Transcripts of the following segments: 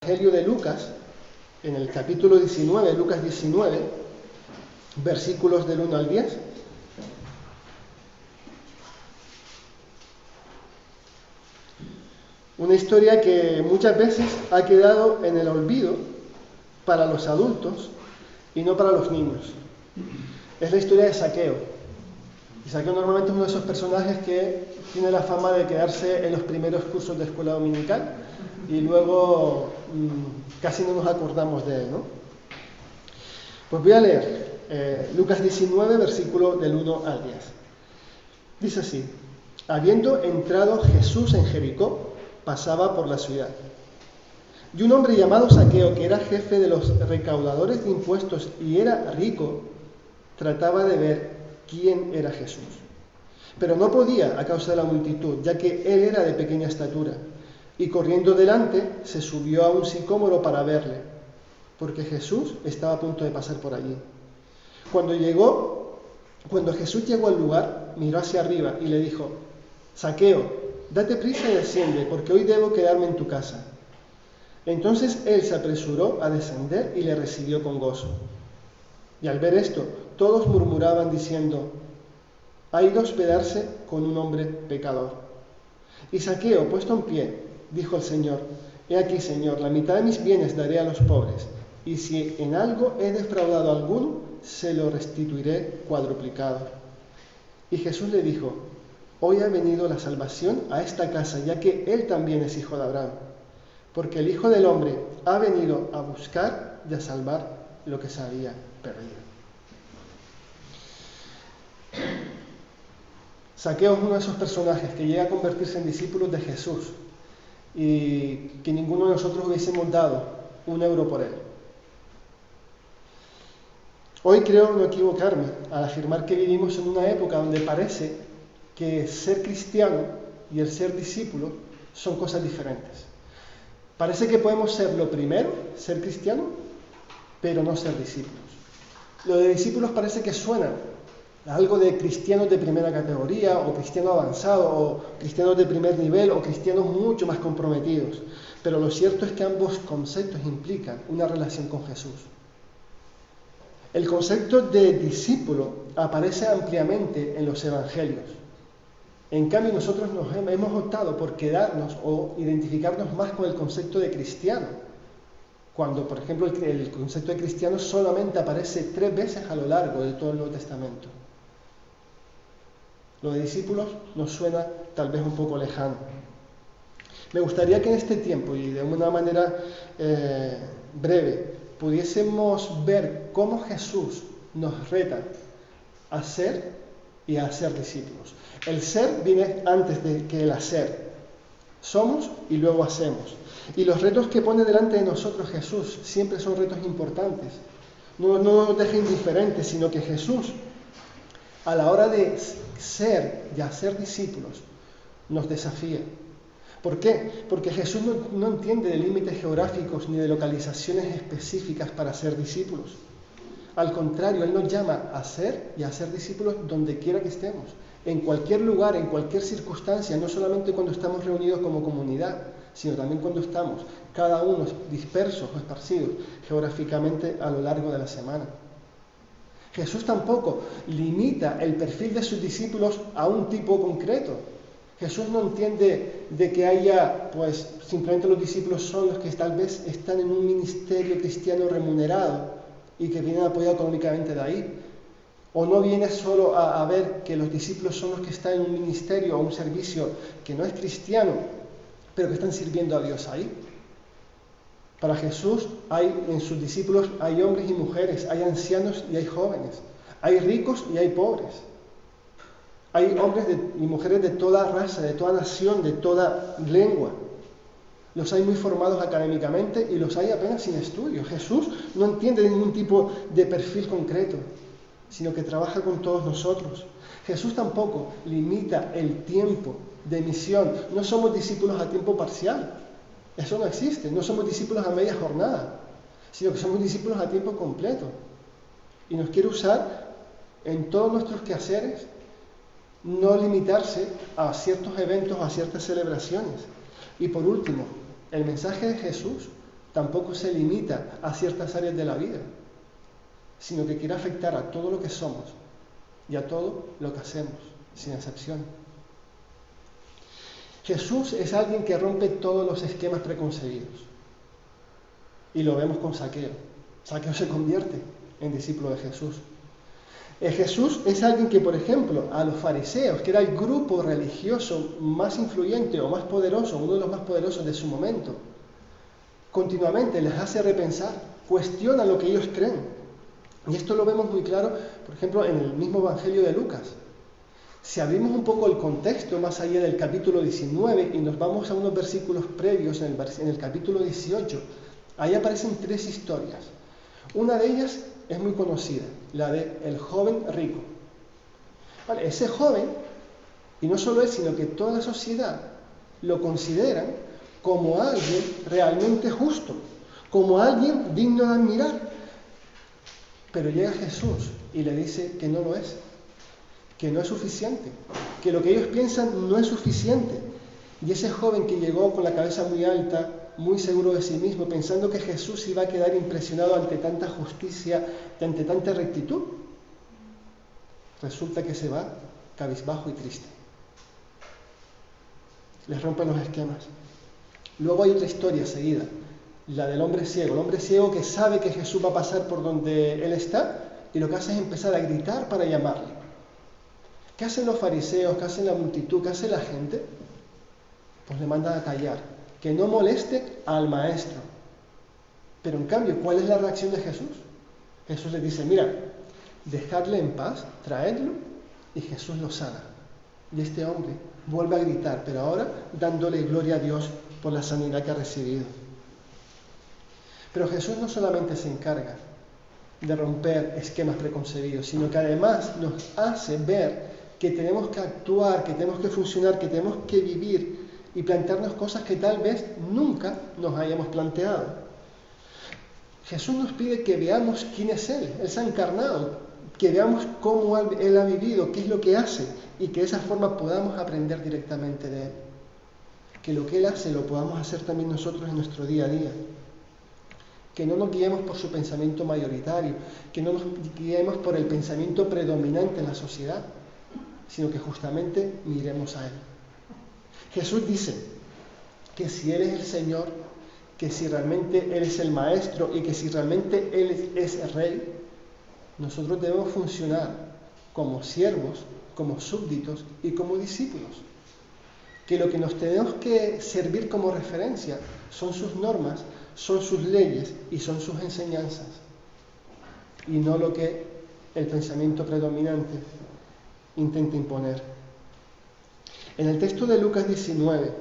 Evangelio de Lucas, en el capítulo 19, Lucas 19, versículos del 1 al 10. Una historia que muchas veces ha quedado en el olvido para los adultos y no para los niños. Es la historia de Zaqueo. Y Zaqueo normalmente es uno de esos personajes que tiene la fama de quedarse en los primeros cursos de escuela dominical y luego casi no nos acordamos de él, ¿no? Pues voy a leer Lucas 19, versículo del 1 al 10. Dice así: habiendo entrado Jesús en Jericó, pasaba por la ciudad. Y un hombre llamado Zaqueo, que era jefe de los recaudadores de impuestos y era rico, trataba de ver quién era Jesús. Pero no podía a causa de la multitud, ya que él era de pequeña estatura. Y corriendo delante, se subió a un sicómoro para verle, porque Jesús estaba a punto de pasar por allí. Cuando Jesús llegó al lugar, miró hacia arriba y le dijo: Zaqueo, date prisa y desciende, porque hoy debo quedarme en tu casa. Entonces él se apresuró a descender y le recibió con gozo. Y al ver esto, todos murmuraban diciendo: ha ido a hospedarse con un hombre pecador. Y Zaqueo, puesto en pie, dijo al Señor: he aquí, Señor, la mitad de mis bienes daré a los pobres, y si en algo he defraudado a alguno, se lo restituiré cuadruplicado. Y Jesús le dijo: hoy ha venido la salvación a esta casa, ya que él también es hijo de Abraham, porque el Hijo del Hombre ha venido a buscar y a salvar lo que se había perdido. Zaqueo es uno de esos personajes que llega a convertirse en discípulos de Jesús y que ninguno de nosotros hubiésemos dado €1 por él. Hoy creo no equivocarme al afirmar que vivimos en una época donde parece que ser cristiano y el ser discípulo son cosas diferentes. Parece que podemos ser lo primero, ser cristiano, pero no ser discípulos. Lo de discípulos parece que suena a algo de cristianos de primera categoría, o cristiano avanzado, o cristianos de primer nivel, o cristianos mucho más comprometidos. Pero lo cierto es que ambos conceptos implican una relación con Jesús. El concepto de discípulo aparece ampliamente en los evangelios. En cambio, nosotros hemos optado por quedarnos o identificarnos más con el concepto de cristiano, cuando, por ejemplo, el concepto de cristiano solamente aparece 3 veces a lo largo de todo el Nuevo Testamento. Lo de discípulos nos suena tal vez un poco lejano. Me gustaría que en este tiempo, y de una manera breve, pudiésemos ver cómo Jesús nos reta a ser y a ser discípulos. El ser viene antes de que el hacer. Somos y luego hacemos. Y los retos que pone delante de nosotros Jesús siempre son retos importantes. No nos deja indiferentes, sino que Jesús, a la hora de ser y hacer discípulos, nos desafía. ¿Por qué? Porque Jesús no entiende de límites geográficos ni de localizaciones específicas para ser discípulos. Al contrario, Él nos llama a ser y a ser discípulos donde quiera que estemos, en cualquier lugar, en cualquier circunstancia, no solamente cuando estamos reunidos como comunidad, sino también cuando estamos cada uno dispersos o esparcidos geográficamente a lo largo de la semana. Jesús tampoco limita el perfil de sus discípulos a un tipo concreto. Jesús no entiende de que haya, simplemente los discípulos son los que tal vez están en un ministerio cristiano remunerado y que vienen apoyados económicamente de ahí. O no viene solo a ver que los discípulos son los que están en un ministerio o un servicio que no es cristiano, pero que están sirviendo a Dios ahí. Para Jesús en sus discípulos hay hombres y mujeres, hay ancianos y hay jóvenes, hay ricos y hay pobres. Hay hombres y mujeres de toda raza, de toda nación, de toda lengua. Los hay muy formados académicamente y los hay apenas sin estudio. Jesús no entiende ningún tipo de perfil concreto, sino que trabaja con todos nosotros. Jesús tampoco limita el tiempo de misión. No somos discípulos a tiempo parcial. Eso no existe. No somos discípulos a media jornada, sino que somos discípulos a tiempo completo. Y nos quiere usar en todos nuestros quehaceres, no limitarse a ciertos eventos o a ciertas celebraciones. Y por último, el mensaje de Jesús tampoco se limita a ciertas áreas de la vida, sino que quiere afectar a todo lo que somos y a todo lo que hacemos, sin excepción. Jesús es alguien que rompe todos los esquemas preconcebidos. Y lo vemos con Zaqueo. Zaqueo se convierte en discípulo de Jesús. Jesús es alguien que, por ejemplo, a los fariseos, que era el grupo religioso más influyente o más poderoso, uno de los más poderosos de su momento, continuamente les hace repensar, cuestiona lo que ellos creen. Y esto lo vemos muy claro, por ejemplo, en el mismo Evangelio de Lucas. Si abrimos un poco el contexto más allá del capítulo 19 y nos vamos a unos versículos previos en el capítulo 18, ahí aparecen 3 historias. Una de ellas es muy conocida, la de el joven rico. Vale, ese joven, y no solo él, sino que toda la sociedad lo consideran como alguien realmente justo, como alguien digno de admirar. Pero llega Jesús y le dice que no lo es, que no es suficiente, que lo que ellos piensan no es suficiente. Y ese joven que llegó con la cabeza muy alta, muy seguro de sí mismo, pensando que Jesús iba a quedar impresionado ante tanta justicia y ante tanta rectitud, resulta que se va cabizbajo y triste. Les rompen los esquemas. Luego hay otra historia seguida, la del hombre ciego. El hombre ciego que sabe que Jesús va a pasar por donde él está y lo que hace es empezar a gritar para llamarle. ¿Qué hacen los fariseos? ¿Qué hace la multitud? ¿Qué hace la gente? Pues le mandan a callar, que no moleste al maestro. Pero en cambio, ¿cuál es la reacción de Jesús? Jesús les dice, mira, dejadle en paz, traedlo, y Jesús lo sana. Y este hombre vuelve a gritar, pero ahora dándole gloria a Dios por la sanidad que ha recibido. Pero Jesús no solamente se encarga de romper esquemas preconcebidos, sino que además nos hace ver que tenemos que actuar, que tenemos que funcionar, que tenemos que vivir y plantearnos cosas que tal vez nunca nos hayamos planteado. Jesús nos pide que veamos quién es Él. Él se ha encarnado, que veamos cómo Él ha vivido, qué es lo que hace y que de esa forma podamos aprender directamente de Él. Que lo que Él hace lo podamos hacer también nosotros en nuestro día a día. Que no nos guiemos por su pensamiento mayoritario, que no nos guiemos por el pensamiento predominante en la sociedad, sino que justamente miremos a Él. Jesús dice que si Él es el Señor, que si realmente Él es el Maestro y que si realmente Él es el Rey, nosotros debemos funcionar como siervos, como súbditos y como discípulos. Que lo que nos tenemos que servir como referencia son sus normas, son sus leyes y son sus enseñanzas, y no lo que el pensamiento predominante intenta imponer. En el texto de Lucas 19,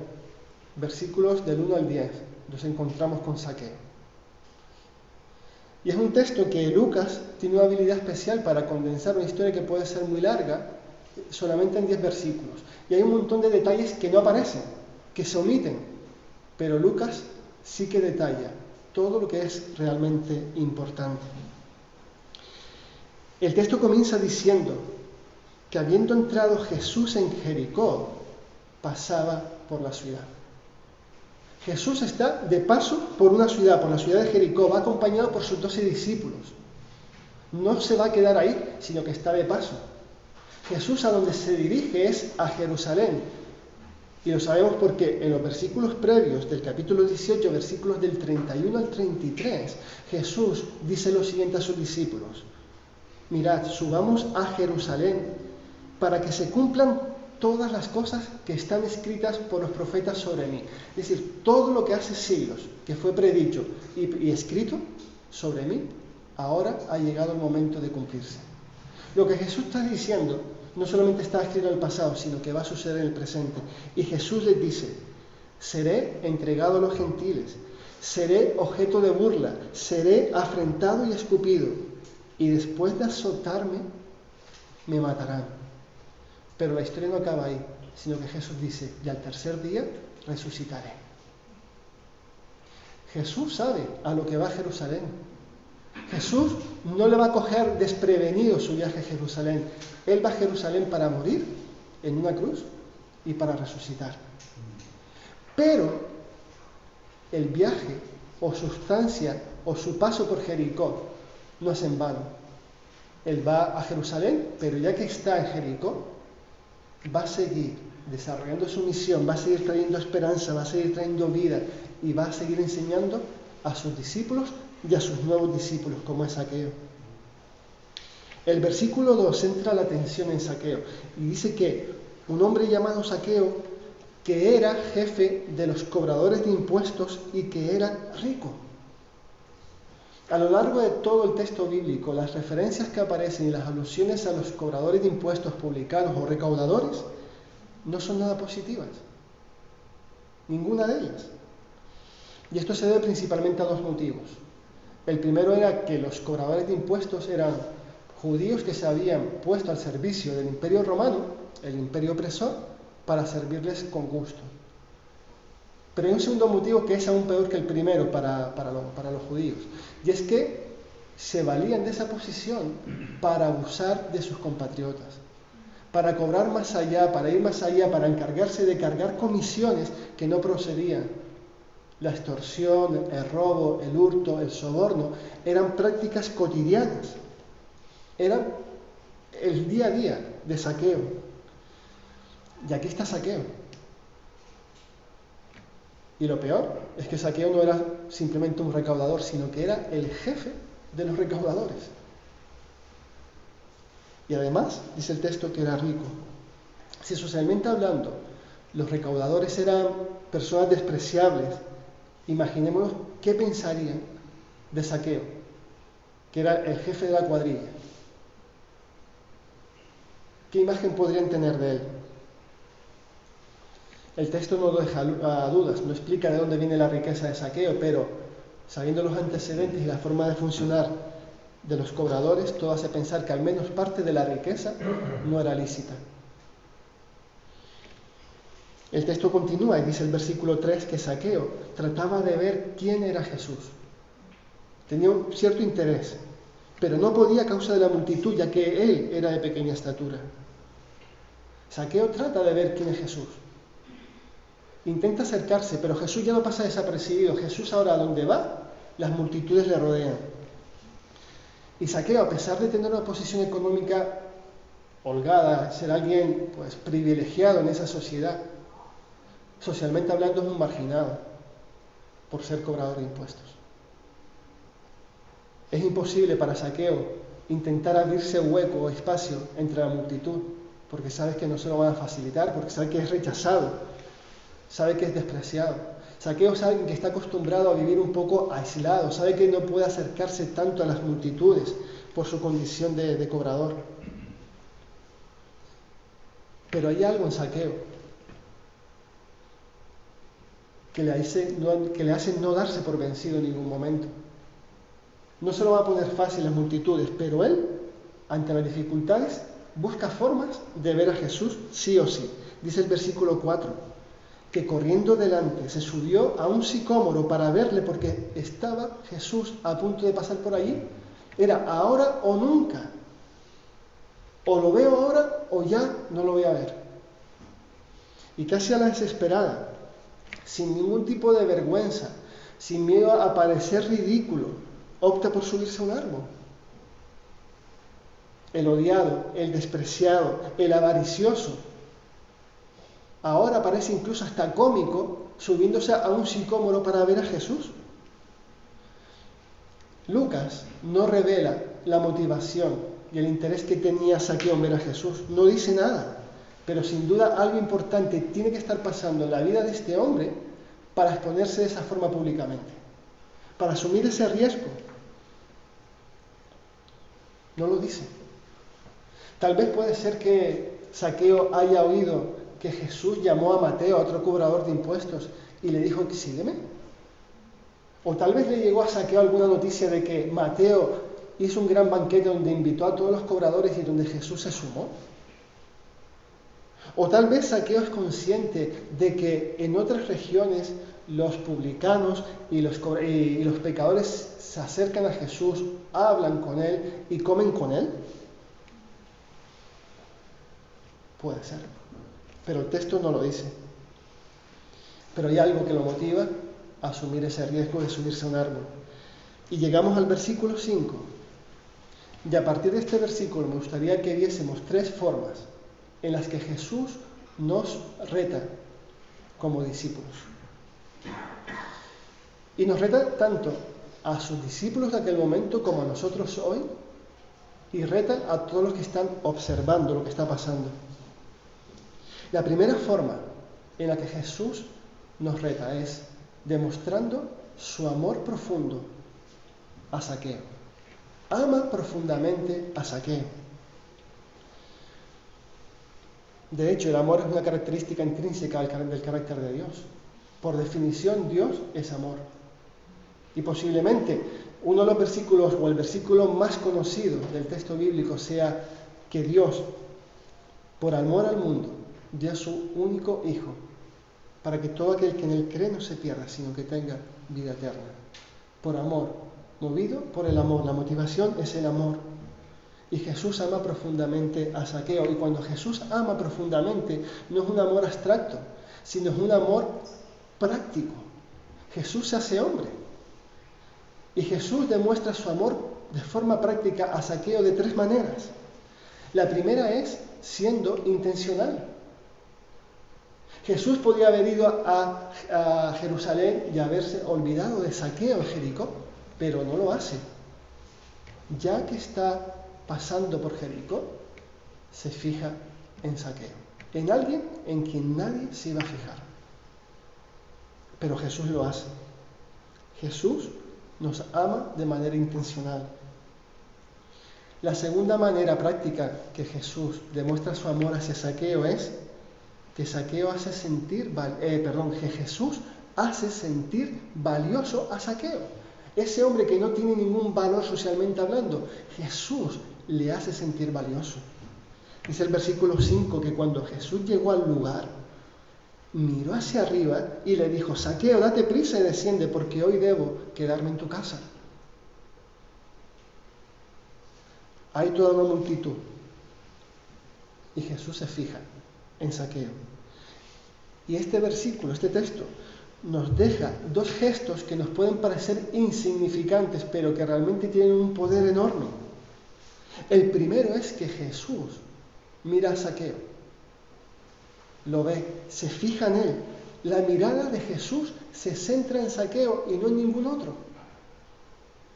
versículos del 1 al 10, nos encontramos con Zaqueo. Y es un texto que Lucas tiene una habilidad especial para condensar una historia que puede ser muy larga, solamente en 10 versículos. Y hay un montón de detalles que no aparecen, que se omiten, pero Lucas sí que detalla todo lo que es realmente importante. El texto comienza diciendo que habiendo entrado Jesús en Jericó, pasaba por la ciudad. Jesús está de paso por una ciudad, por la ciudad de Jericó, va acompañado por sus 12 discípulos. No se va a quedar ahí, sino que está de paso. Jesús a donde se dirige es a Jerusalén. Y lo sabemos porque en los versículos previos del capítulo 18, versículos del 31 al 33, Jesús dice lo siguiente a sus discípulos. Mirad, subamos a Jerusalén para que se cumplan todas las cosas que están escritas por los profetas sobre mí. Es decir, todo lo que hace siglos que fue predicho y escrito sobre mí, ahora ha llegado el momento de cumplirse. Lo que Jesús está diciendo no solamente está escrito en el pasado, sino que va a suceder en el presente. Y Jesús les dice, seré entregado a los gentiles, seré objeto de burla, seré afrentado y escupido, y después de azotarme, me matarán. Pero la historia no acaba ahí, sino que Jesús dice, y al tercer día resucitaré. Jesús sabe a lo que va a Jerusalén. Jesús no le va a coger desprevenido su viaje a Jerusalén. Él va a Jerusalén para morir en una cruz y para resucitar. Pero el viaje o su estancia o su paso por Jericó no es en vano. Él va a Jerusalén, pero ya que está en Jericó, va a seguir desarrollando su misión, va a seguir trayendo esperanza, va a seguir trayendo vida y va a seguir enseñando a sus discípulos y a sus nuevos discípulos, como es Zaqueo. El versículo 2 centra la atención en Zaqueo y dice que un hombre llamado Zaqueo, que era jefe de los cobradores de impuestos y que era rico. A lo largo de todo el texto bíblico, las referencias que aparecen y las alusiones a los cobradores de impuestos, publicanos o recaudadores no son nada positivas. Ninguna de ellas. Y esto se debe principalmente a dos motivos. El primero era que los cobradores de impuestos eran judíos que se habían puesto al servicio del Imperio Romano, el imperio opresor, para servirles con gusto. Pero hay un segundo motivo que es aún peor que el primero para los judíos, y es que se valían de esa posición para abusar de sus compatriotas, para cobrar más allá, para ir más allá, para encargarse de cargar comisiones que no procedían. La extorsión, el robo, el hurto, el soborno eran prácticas cotidianas, eran el día a día de Zaqueo. Y aquí está Zaqueo. Y lo peor es que Zaqueo no era simplemente un recaudador, sino que era el jefe de los recaudadores. Y además, dice el texto, que era rico. Si socialmente hablando los recaudadores eran personas despreciables, imaginémonos qué pensarían de Zaqueo, que era el jefe de la cuadrilla. ¿Qué imagen podrían tener de él? El texto no deja a dudas, no explica de dónde viene la riqueza de Zaqueo, pero sabiendo los antecedentes y la forma de funcionar de los cobradores, todo hace pensar que al menos parte de la riqueza no era lícita. El texto continúa y dice el versículo 3 que Zaqueo trataba de ver quién era Jesús. Tenía un cierto interés, pero no podía a causa de la multitud, ya que él era de pequeña estatura. Zaqueo trata de ver quién es Jesús. Intenta acercarse, pero Jesús ya no pasa desapercibido. Jesús ahora a donde va, las multitudes le rodean. Y Zaqueo, a pesar de tener una posición económica holgada, ser alguien pues privilegiado en esa sociedad, socialmente hablando es un marginado por ser cobrador de impuestos. Es imposible para Zaqueo intentar abrirse hueco o espacio entre la multitud, porque sabe que no se lo van a facilitar, porque sabe que es rechazado, sabe que es despreciado. Zaqueo es alguien que está acostumbrado a vivir un poco aislado, sabe que no puede acercarse tanto a las multitudes por su condición de cobrador. Pero hay algo en Zaqueo que le hace no darse por vencido en ningún momento. No se lo va a poner fácil las multitudes, pero él, ante las dificultades, busca formas de ver a Jesús sí o sí. Dice el versículo 4, que corriendo delante se subió a un sicómoro para verle porque estaba Jesús a punto de pasar por allí. Era ahora o nunca. O lo veo ahora o ya no lo voy a ver. Y casi a la desesperada, sin ningún tipo de vergüenza, sin miedo a parecer ridículo, opta por subirse a un árbol. El odiado, el despreciado, el avaricioso, ahora parece incluso hasta cómico subiéndose a un sicómoro para ver a Jesús. Lucas no revela la motivación y el interés que tenía Zaqueo en ver a Jesús. No dice nada, pero sin duda algo importante tiene que estar pasando en la vida de este hombre para exponerse de esa forma públicamente, para asumir ese riesgo. No lo dice. Tal vez puede ser que Zaqueo haya oído que Jesús llamó a Mateo, a otro cobrador de impuestos, y le dijo que sígueme. O tal vez le llegó a Zaqueo alguna noticia de que Mateo hizo un gran banquete donde invitó a todos los cobradores y donde Jesús se sumó. O tal vez Zaqueo es consciente de que en otras regiones los publicanos y los pecadores se acercan a Jesús, hablan con él y comen con él. Puede ser. Pero el texto no lo dice. Pero hay algo que lo motiva a asumir ese riesgo de subirse a un árbol. Y llegamos al versículo 5. Y a partir de este versículo me gustaría que viésemos 3 formas en las que Jesús nos reta como discípulos. Y nos reta tanto a sus discípulos de aquel momento como a nosotros hoy, y reta a todos los que están observando lo que está pasando. La primera forma en la que Jesús nos reta es demostrando su amor profundo a Zaqueo. Ama profundamente a Zaqueo. De hecho, el amor es una característica intrínseca del carácter de Dios. Por definición, Dios es amor. Y posiblemente uno de los versículos o el versículo más conocido del texto bíblico sea que Dios, por amor al mundo, dio a su único Hijo, para que todo aquel que en él cree no se pierda, sino que tenga vida eterna. Por amor, movido por el amor. La motivación es el amor. Y Jesús ama profundamente a Zaqueo. Y cuando Jesús ama profundamente, no es un amor abstracto, sino es un amor práctico. Jesús se hace hombre. Y Jesús demuestra su amor de forma práctica a Zaqueo de 3 maneras. La primera es siendo intencional. Jesús podía haber ido a Jerusalén y haberse olvidado de Zaqueo en Jericó, pero no lo hace. Ya que está pasando por Jericó, se fija en Zaqueo, en alguien en quien nadie se iba a fijar. Pero Jesús lo hace. Jesús nos ama de manera intencional. La segunda manera práctica que Jesús demuestra su amor hacia Zaqueo es que que Jesús hace sentir valioso a Zaqueo. Ese hombre que no tiene ningún valor socialmente hablando, Jesús le hace sentir valioso. Dice el versículo 5 que cuando Jesús llegó al lugar, miró hacia arriba y le dijo: Zaqueo, date prisa y desciende, porque hoy debo quedarme en tu casa. Hay toda una multitud y Jesús se fija en Zaqueo. Y este versículo, este texto, nos deja 2 gestos que nos pueden parecer insignificantes, pero que realmente tienen un poder enorme. El primero es que Jesús mira a Zaqueo, lo ve, se fija en él. La mirada de Jesús se centra en Zaqueo y no en ningún otro.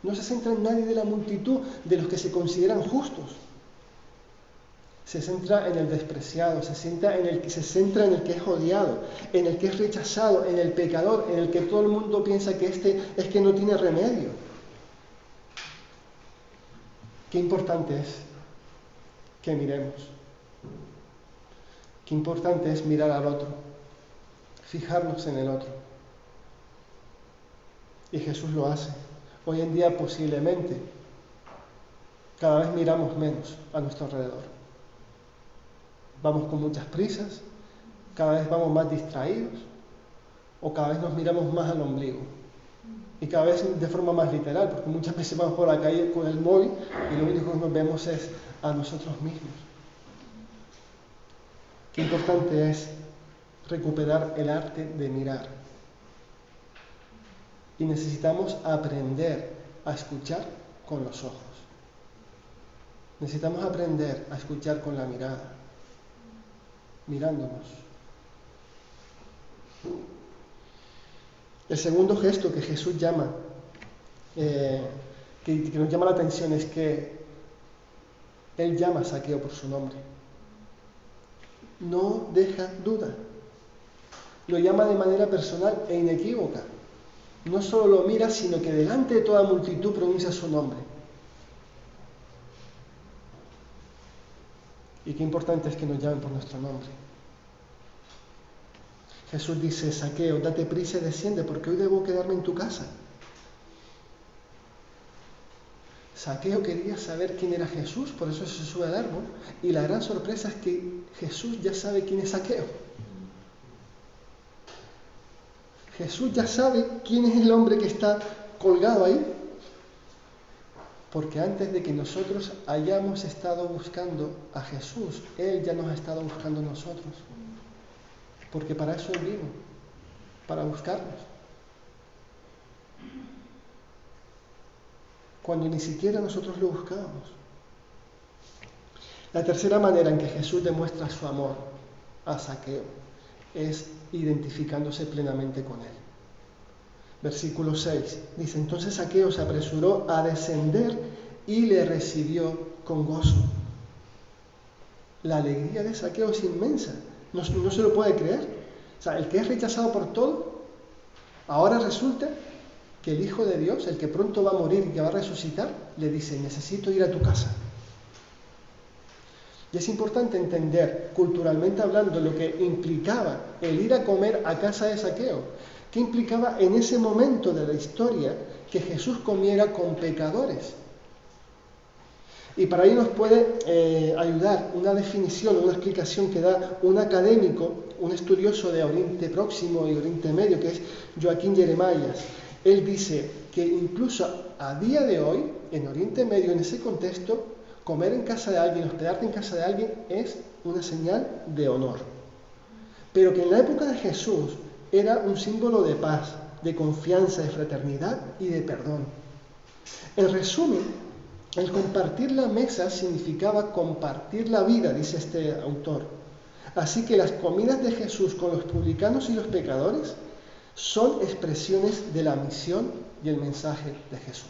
No se centra en nadie de la multitud de los que se consideran justos. Se centra en el despreciado, se centra en el que es odiado, en el que es rechazado, en el pecador, en el que todo el mundo piensa que es que no tiene remedio. Qué importante es que miremos. Qué importante es mirar al otro, fijarnos en el otro. Y Jesús lo hace. Hoy en día posiblemente cada vez miramos menos a nuestro alrededor. Vamos con muchas prisas, cada vez vamos más distraídos, o cada vez nos miramos más al ombligo. Y cada vez de forma más literal, porque muchas veces vamos por la calle con el móvil y lo único que nos vemos es a nosotros mismos. Qué importante es recuperar el arte de mirar. Y necesitamos aprender a escuchar con los ojos. Necesitamos aprender a escuchar con la mirada, mirándonos. El segundo gesto que Jesús llama, que nos llama la atención, es que Él llama a Zaqueo por su nombre. No deja duda. Lo llama de manera personal e inequívoca. No solo lo mira, sino que delante de toda multitud pronuncia su nombre. Y qué importante es que nos llamen por nuestro nombre. Jesús dice: Zaqueo, date prisa y desciende, porque hoy debo quedarme en tu casa. Zaqueo quería saber quién era Jesús, por eso se sube al árbol. Y la gran sorpresa es que Jesús ya sabe quién es Zaqueo. Jesús ya sabe quién es el hombre que está colgado ahí. Porque antes de que nosotros hayamos estado buscando a Jesús, Él ya nos ha estado buscando a nosotros. Porque para eso Él vino, para buscarnos. cuando ni siquiera nosotros lo buscábamos. La tercera manera en que Jesús demuestra su amor a Zaqueo es identificándose plenamente con él. Versículo 6 dice: entonces Zaqueo se apresuró a descender y le recibió con gozo. La alegría de Zaqueo es inmensa, no se lo puede creer. O sea, el que es rechazado por todo, ahora resulta que el Hijo de Dios, el que pronto va a morir y que va a resucitar, le dice: necesito ir a tu casa. Y es importante entender, culturalmente hablando, lo que implicaba el ir a comer a casa de Zaqueo. ¿Qué implicaba en ese momento de la historia que Jesús comiera con pecadores? Y para ello nos puede ayudar una definición, una explicación que da un académico, un estudioso de Oriente Próximo y Oriente Medio, que es Joaquín Jeremías. Él dice que incluso a día de hoy, en Oriente Medio, en ese contexto, comer en casa de alguien, hospedarte en casa de alguien, es una señal de honor. Pero que en la época de Jesús era un símbolo de paz, de confianza, de fraternidad y de perdón. En resumen, el compartir la mesa significaba compartir la vida, dice este autor. Así que las comidas de Jesús con los publicanos y los pecadores son expresiones de la misión y el mensaje de Jesús.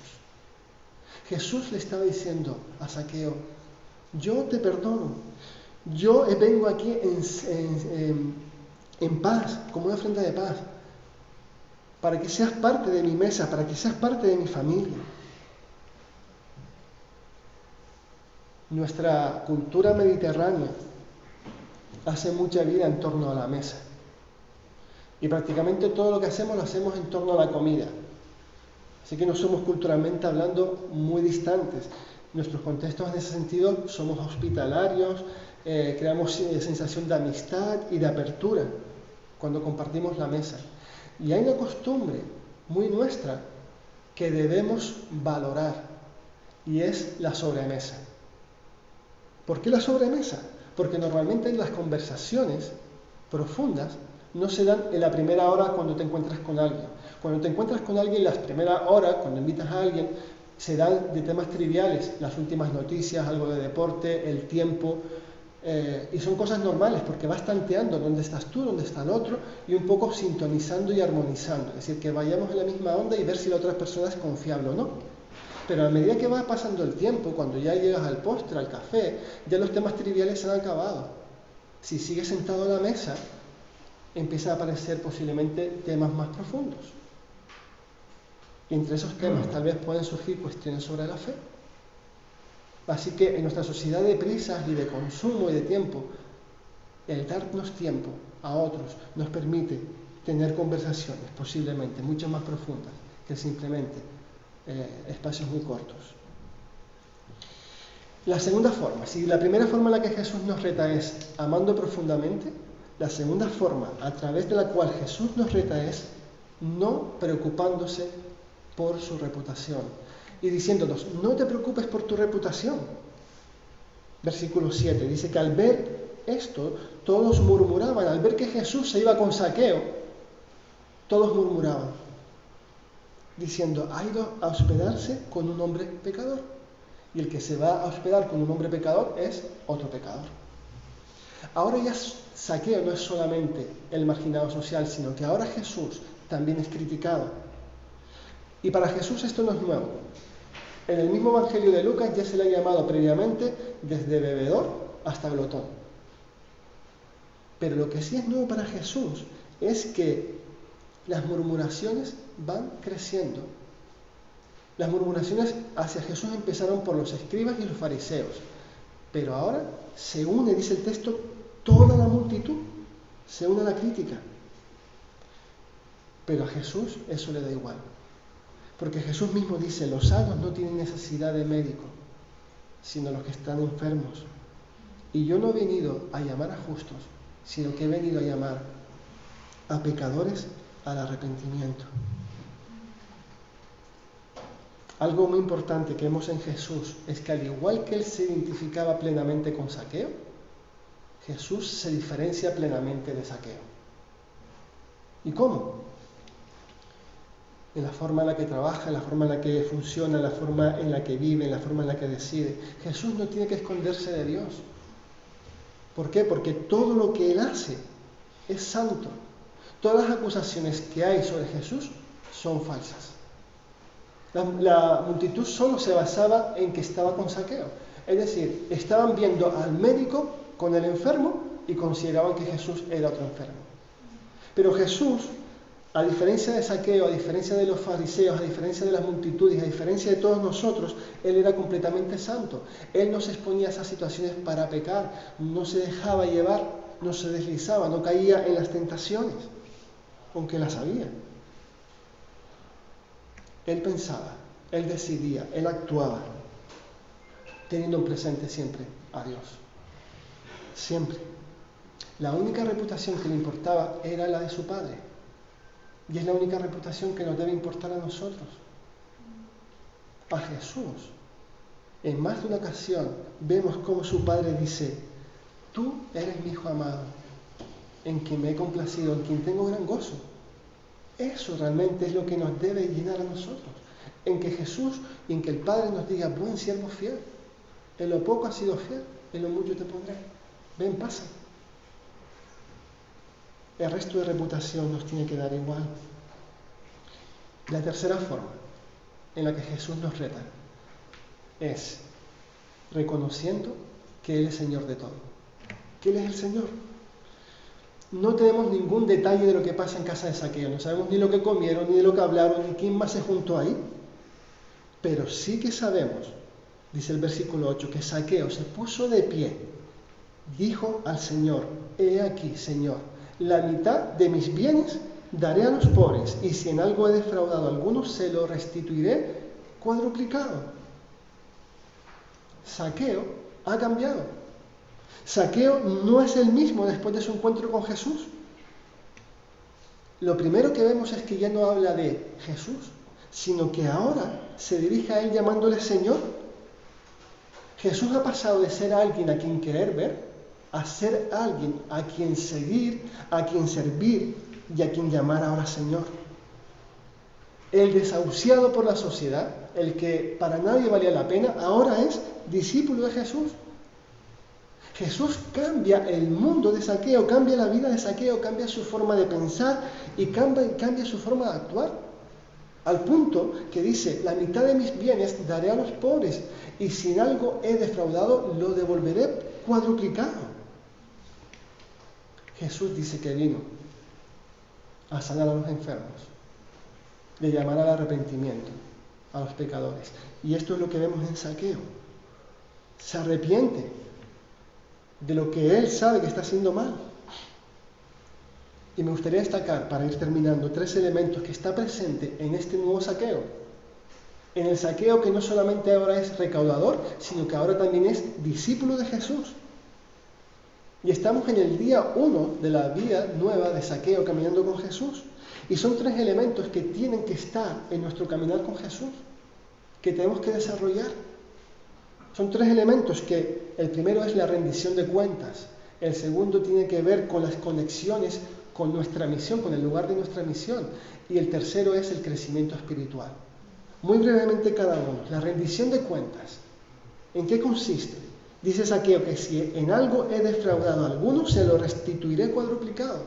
Jesús le estaba diciendo a Zaqueo: yo te perdono, yo vengo aquí en paz, como una ofrenda de paz, para que seas parte de mi mesa, para que seas parte de mi familia. Nuestra cultura mediterránea hace mucha vida en torno a la mesa. Y prácticamente todo lo que hacemos lo hacemos en torno a la comida. Así que no somos culturalmente hablando muy distantes. Nuestros contextos en ese sentido somos hospitalarios, creamos sensación de amistad y de apertura cuando compartimos la mesa. Y hay una costumbre muy nuestra que debemos valorar, y es la sobremesa. ¿Por qué la sobremesa? Porque normalmente las conversaciones profundas no se dan en la primera hora cuando te encuentras con alguien. Cuando te encuentras con alguien, las primeras horas, cuando invitas a alguien, se dan de temas triviales, las últimas noticias, algo de deporte, el tiempo, y son cosas normales porque vas tanteando dónde estás tú, dónde está el otro, y un poco sintonizando y armonizando. Es decir, que vayamos en la misma onda y ver si la otra persona es confiable o no. Pero a medida que va pasando el tiempo, cuando ya llegas al postre, al café, ya los temas triviales se han acabado. Si sigues sentado a la mesa, empiezan a aparecer posiblemente temas más profundos. Y entre esos temas tal vez pueden surgir cuestiones sobre la fe. Así que en nuestra sociedad de prisas y de consumo y de tiempo, el darnos tiempo a otros nos permite tener conversaciones posiblemente mucho más profundas que simplemente espacios muy cortos. La segunda forma, si la primera forma en la que Jesús nos reta es amando profundamente, la segunda forma a través de la cual Jesús nos reta es no preocupándose por su reputación y diciéndonos: no te preocupes por tu reputación. Versículo 7 dice que al ver esto todos murmuraban, al ver que Jesús se iba con Zaqueo, todos murmuraban, diciendo: ha ido a hospedarse con un hombre pecador. Y el que se va a hospedar con un hombre pecador es otro pecador. Ahora ya Zaqueo no es solamente el marginado social, sino que ahora Jesús también es criticado. Y para Jesús esto no es nuevo. En el mismo Evangelio de Lucas ya se le ha llamado previamente desde bebedor hasta glotón. Pero lo que sí es nuevo para Jesús es que las murmuraciones van creciendo. Las murmuraciones hacia Jesús empezaron por los escribas y los fariseos, pero ahora se une, dice el texto, toda la multitud, se une a la crítica. Pero a Jesús eso le da igual, porque Jesús mismo dice: los sanos no tienen necesidad de médico, sino los que están enfermos. Y yo no he venido a llamar a justos, sino que he venido a llamar a pecadores al arrepentimiento. Algo muy importante que vemos en Jesús es que al igual que él se identificaba plenamente con Zaqueo, Jesús se diferencia plenamente de Zaqueo. ¿Y cómo? en la forma en la que trabaja, en la forma en la que funciona, en la forma en la que vive, en la forma en la que decide. Jesús no tiene que esconderse de Dios. ¿Por qué? Porque todo lo que Él hace es santo. Todas las acusaciones que hay sobre Jesús son falsas. La multitud solo se basaba en que estaba con Zaqueo. Es decir, estaban viendo al médico con el enfermo y consideraban que Jesús era otro enfermo. Pero Jesús, a diferencia de Zaqueo, a diferencia de los fariseos, a diferencia de las multitudes, a diferencia de todos nosotros, Él era completamente santo. Él no se exponía a esas situaciones para pecar, no se dejaba llevar, no se deslizaba, no caía en las tentaciones, aunque las había. Él pensaba, Él decidía, Él actuaba, teniendo presente siempre a Dios. Siempre. La única reputación que le importaba era la de su Padre. Y es la única reputación que nos debe importar a nosotros. A Jesús. En más de una ocasión vemos cómo su Padre dice: tú eres mi Hijo amado, en quien me he complacido, en quien tengo gran gozo. Eso realmente es lo que nos debe llenar a nosotros. En que Jesús y en que el Padre nos diga: buen siervo fiel, en lo poco has sido fiel, en lo mucho te pondré. Ven, pasa. El resto de reputación nos tiene que dar igual. La tercera forma en la que Jesús nos reta es reconociendo que Él es Señor de todo. Que Él es el Señor. No tenemos ningún detalle de lo que pasa en casa de Zaqueo. No sabemos ni lo que comieron, ni de lo que hablaron, ni quién más se juntó ahí. Pero sí que sabemos, dice el versículo 8, que Zaqueo se puso de pie, dijo al Señor: he aquí, Señor, la mitad de mis bienes daré a los pobres, y si en algo he defraudado a algunos, se lo restituiré cuadruplicado. Zaqueo ha cambiado. Zaqueo no es el mismo después de su encuentro con Jesús. Lo primero que vemos es que ya no habla de Jesús, sino que ahora se dirige a Él llamándole Señor. Jesús ha pasado de ser alguien a quien querer ver, a ser alguien a quien seguir, a quien servir y a quien llamar ahora Señor. El desahuciado por la sociedad, el que para nadie valía la pena, ahora es discípulo de Jesús. Jesús cambia el mundo de Zaqueo, cambia la vida de Zaqueo, cambia su forma de pensar y cambia su forma de actuar. Al punto que dice: la mitad de mis bienes daré a los pobres, y si en algo he defraudado, lo devolveré cuadruplicado. Jesús dice que vino a sanar a los enfermos, de llamar al arrepentimiento a los pecadores. Y esto es lo que vemos en Zaqueo. Se arrepiente de lo que él sabe que está haciendo mal. Y me gustaría destacar, para ir terminando, 3 elementos que está presente en este nuevo Zaqueo. En el Zaqueo que no solamente ahora es recaudador, sino que ahora también es discípulo de Jesús. Y estamos en el día 1 de la vida nueva de Zaqueo caminando con Jesús. Y son 3 elementos que tienen que estar en nuestro caminar con Jesús, que tenemos que desarrollar. Son 3 elementos que el primero es la rendición de cuentas, el segundo tiene que ver con las conexiones con nuestra misión, con el lugar de nuestra misión, y el tercero es el crecimiento espiritual. Muy brevemente cada uno. La rendición de cuentas. ¿En qué consiste? Dice Zaqueo que si en algo he defraudado a alguno, se lo restituiré cuadruplicado.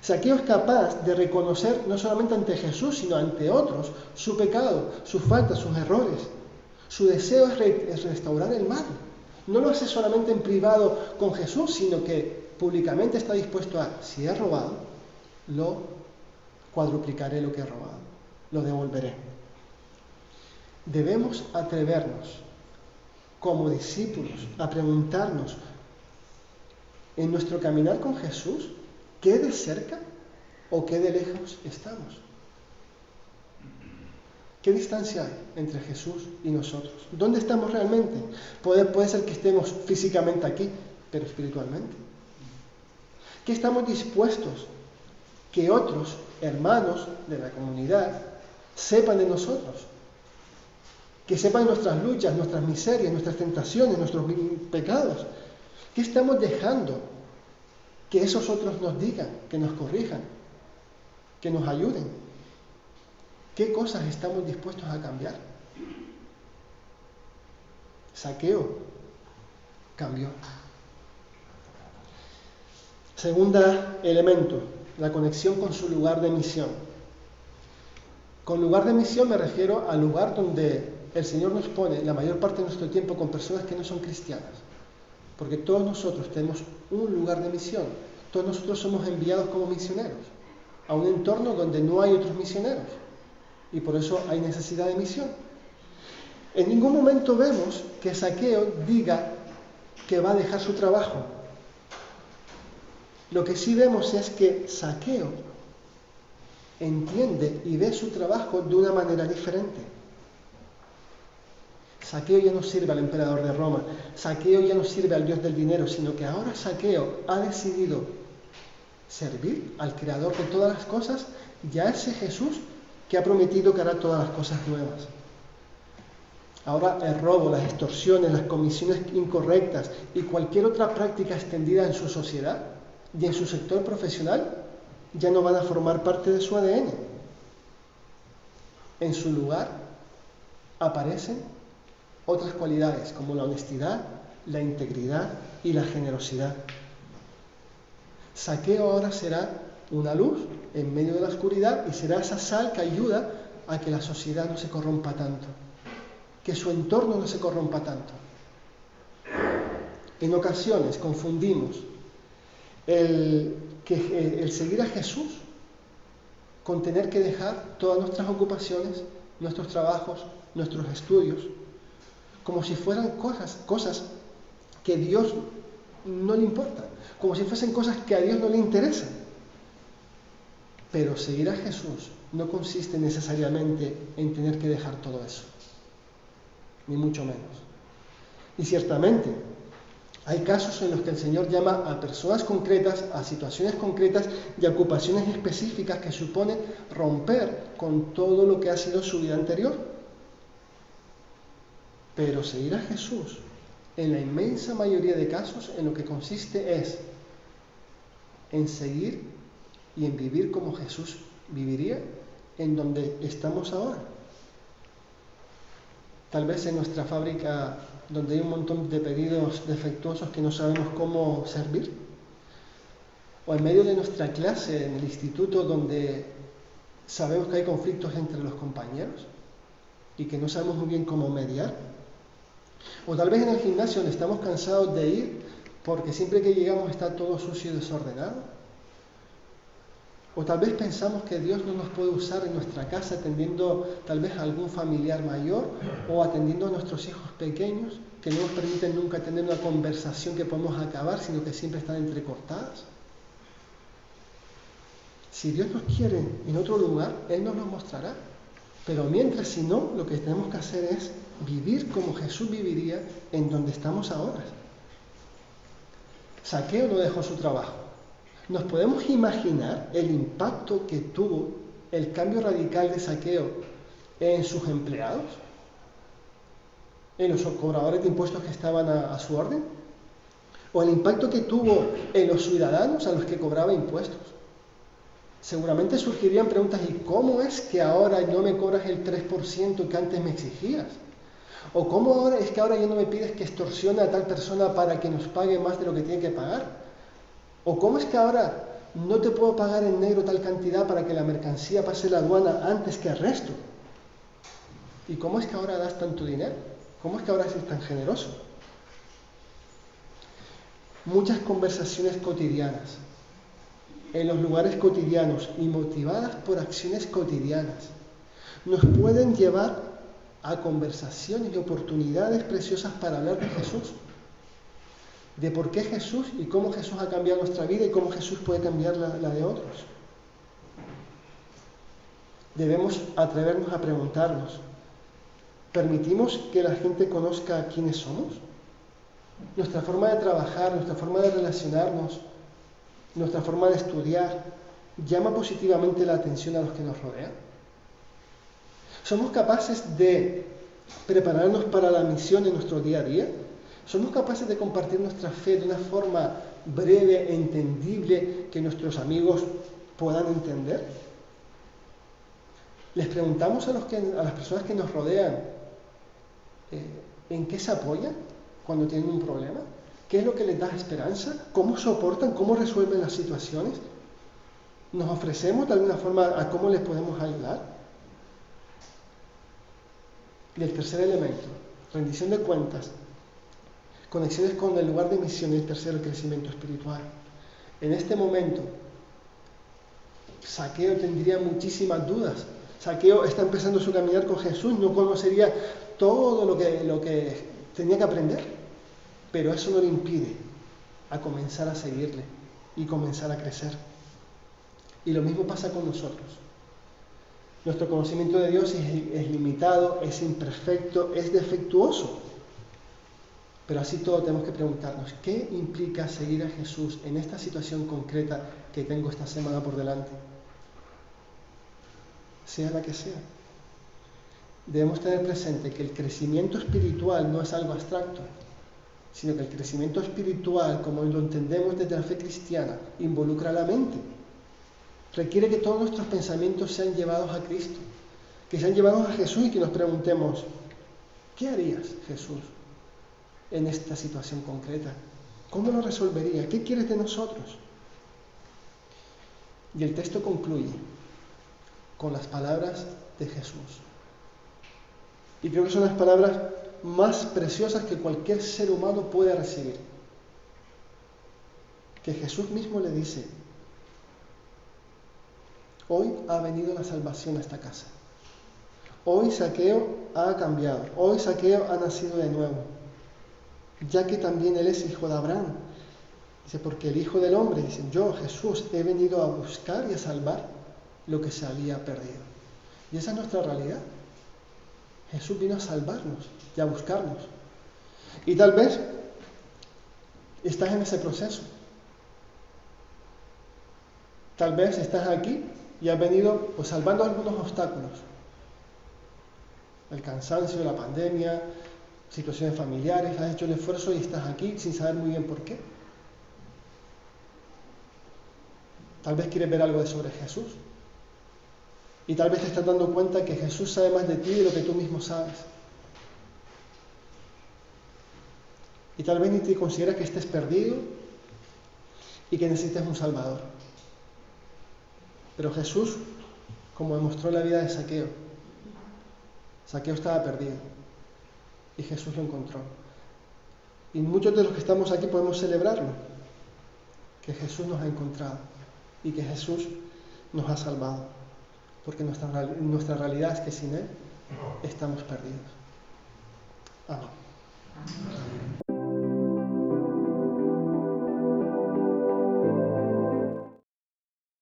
Zaqueo es capaz de reconocer no solamente ante Jesús, sino ante otros, su pecado, sus faltas, sus errores. Su deseo es restaurar el mal. No lo hace solamente en privado con Jesús, sino que públicamente está dispuesto a: si he robado, lo cuadruplicaré lo que he robado, lo devolveré. Debemos atrevernos como discípulos a preguntarnos en nuestro caminar con Jesús, ¿qué de cerca o qué de lejos estamos? ¿Qué distancia hay entre Jesús y nosotros? ¿Dónde estamos realmente? Puede ser que estemos físicamente aquí, pero espiritualmente. ¿Qué estamos dispuestos que otros hermanos de la comunidad sepan de nosotros? Que sepan nuestras luchas, nuestras miserias, nuestras tentaciones, nuestros pecados. ¿Qué estamos dejando que esos otros nos digan, que nos corrijan, que nos ayuden? ¿Qué cosas estamos dispuestos a cambiar? Zaqueo cambió. Segundo elemento, la conexión con su lugar de misión. Con lugar de misión me refiero al lugar donde el Señor nos pone la mayor parte de nuestro tiempo con personas que no son cristianas. Porque todos nosotros tenemos un lugar de misión. Todos nosotros somos enviados como misioneros a un entorno donde no hay otros misioneros. Y por eso hay necesidad de misión. En ningún momento vemos que Zaqueo diga que va a dejar su trabajo. Lo que sí vemos es que Zaqueo entiende y ve su trabajo de una manera diferente. Zaqueo ya no sirve al emperador de Roma, Zaqueo ya no sirve al Dios del dinero, sino que ahora Zaqueo ha decidido servir al Creador de todas las cosas y a ese Jesús que ha prometido que hará todas las cosas nuevas. Ahora el robo, las extorsiones, las comisiones incorrectas y cualquier otra práctica extendida en su sociedad y en su sector profesional ya no van a formar parte de su ADN. En su lugar aparecen otras cualidades como la honestidad, la integridad y la generosidad. Zaqueo ahora será una luz en medio de la oscuridad y será esa sal que ayuda a que la sociedad no se corrompa tanto, que su entorno no se corrompa tanto. En ocasiones confundimos el seguir a Jesús con tener que dejar todas nuestras ocupaciones, nuestros trabajos, nuestros estudios, como si fueran cosas que a Dios no le importan, como si fuesen cosas que a Dios no le interesan. Pero seguir a Jesús no consiste necesariamente en tener que dejar todo eso, ni mucho menos. Y ciertamente, hay casos en los que el Señor llama a personas concretas, a situaciones concretas y a ocupaciones específicas que supone romper con todo lo que ha sido su vida anterior. Pero seguir a Jesús, en la inmensa mayoría de casos, en lo que consiste es en seguir y en vivir como Jesús viviría en donde estamos ahora. Tal vez en nuestra fábrica, donde hay un montón de pedidos defectuosos que no sabemos cómo servir. O en medio de nuestra clase en el instituto, donde sabemos que hay conflictos entre los compañeros y que no sabemos muy bien cómo mediar. O tal vez en el gimnasio, donde estamos cansados de ir porque siempre que llegamos está todo sucio y desordenado. O tal vez pensamos que Dios no nos puede usar en nuestra casa atendiendo tal vez a algún familiar mayor o atendiendo a nuestros hijos pequeños que no nos permiten nunca tener una conversación que podemos acabar, sino que siempre están entrecortadas. Si Dios nos quiere en otro lugar, Él nos lo mostrará. Pero mientras, si no, lo que tenemos que hacer es vivir como Jesús viviría en donde estamos ahora. Zaqueo no dejó su trabajo. ¿Nos podemos imaginar el impacto que tuvo el cambio radical de Zaqueo en sus empleados? ¿En los cobradores de impuestos que estaban a su orden? ¿O el impacto que tuvo en los ciudadanos a los que cobraba impuestos? Seguramente surgirían preguntas: ¿y cómo es que ahora no me cobras el 3% que antes me exigías? ¿O cómo ahora es que ahora ya no me pides que extorsione a tal persona para que nos pague más de lo que tiene que pagar? ¿O cómo es que ahora no te puedo pagar en negro tal cantidad para que la mercancía pase la aduana antes que el resto? ¿Y cómo es que ahora das tanto dinero? ¿Cómo es que ahora eres tan generoso? Muchas conversaciones cotidianas, en los lugares cotidianos y motivadas por acciones cotidianas, nos pueden llevar a conversaciones y oportunidades preciosas para hablar de Jesús, de por qué Jesús y cómo Jesús ha cambiado nuestra vida y cómo Jesús puede cambiar la de otros. Debemos atrevernos a preguntarnos: ¿permitimos que la gente conozca quiénes somos? Nuestra forma de trabajar, nuestra forma de relacionarnos, nuestra forma de estudiar, ¿llama positivamente la atención a los que nos rodean? ¿Somos capaces de prepararnos para la misión en nuestro día a día? ¿Somos capaces de compartir nuestra fe de una forma breve, entendible, que nuestros amigos puedan entender? Les preguntamos a las personas que nos rodean en qué se apoyan cuando tienen un problema, qué es lo que les da esperanza, cómo soportan, cómo resuelven las situaciones. ¿Nos ofrecemos de alguna forma a cómo les podemos ayudar? Y el tercer elemento, rendición de cuentas, conexiones con el lugar de misión, y el tercero, el crecimiento espiritual. En este momento, Zaqueo tendría muchísimas dudas. Zaqueo está empezando su caminar con Jesús, no conocería todo lo que tenía que aprender, pero eso no le impide a comenzar a seguirle y comenzar a crecer. Y lo mismo pasa con nosotros. Nuestro conocimiento de Dios es limitado, es imperfecto, es defectuoso. Pero así todo tenemos que preguntarnos, ¿qué implica seguir a Jesús en esta situación concreta que tengo esta semana por delante? Sea la que sea. Debemos tener presente que el crecimiento espiritual no es algo abstracto, sino que el crecimiento espiritual, como lo entendemos desde la fe cristiana, involucra la mente. Requiere que todos nuestros pensamientos sean llevados a Cristo, que sean llevados a Jesús y que nos preguntemos, ¿qué harías, Jesús, en esta situación concreta? ¿Cómo lo resolvería? ¿Qué quieres de nosotros? Y el texto concluye con las palabras de Jesús. Y creo que son las palabras más preciosas que cualquier ser humano puede recibir. Que Jesús mismo le dice, hoy ha venido la salvación a esta casa. Hoy Zaqueo ha cambiado. Hoy Zaqueo ha nacido de nuevo. Ya que también él es hijo de Abraham. Dice, porque el Hijo del Hombre, dice, yo, Jesús, he venido a buscar y a salvar lo que se había perdido. Y esa es nuestra realidad. Jesús vino a salvarnos y a buscarnos. Y tal vez estás en ese proceso. Tal vez estás aquí y has venido pues, salvando algunos obstáculos. El cansancio, la pandemia, situaciones familiares, has hecho el esfuerzo y estás aquí sin saber muy bien por qué. Tal vez quieres ver algo sobre Jesús. Y tal vez te estás dando cuenta que Jesús sabe más de ti de lo que tú mismo sabes. Y tal vez ni te consideras que estés perdido y que necesites un Salvador. Pero Jesús, como demostró en la vida de Zaqueo, Zaqueo estaba perdido y Jesús lo encontró. Y muchos de los que estamos aquí podemos celebrarlo, que Jesús nos ha encontrado y que Jesús nos ha salvado, porque nuestra realidad es que sin Él estamos perdidos. Amén.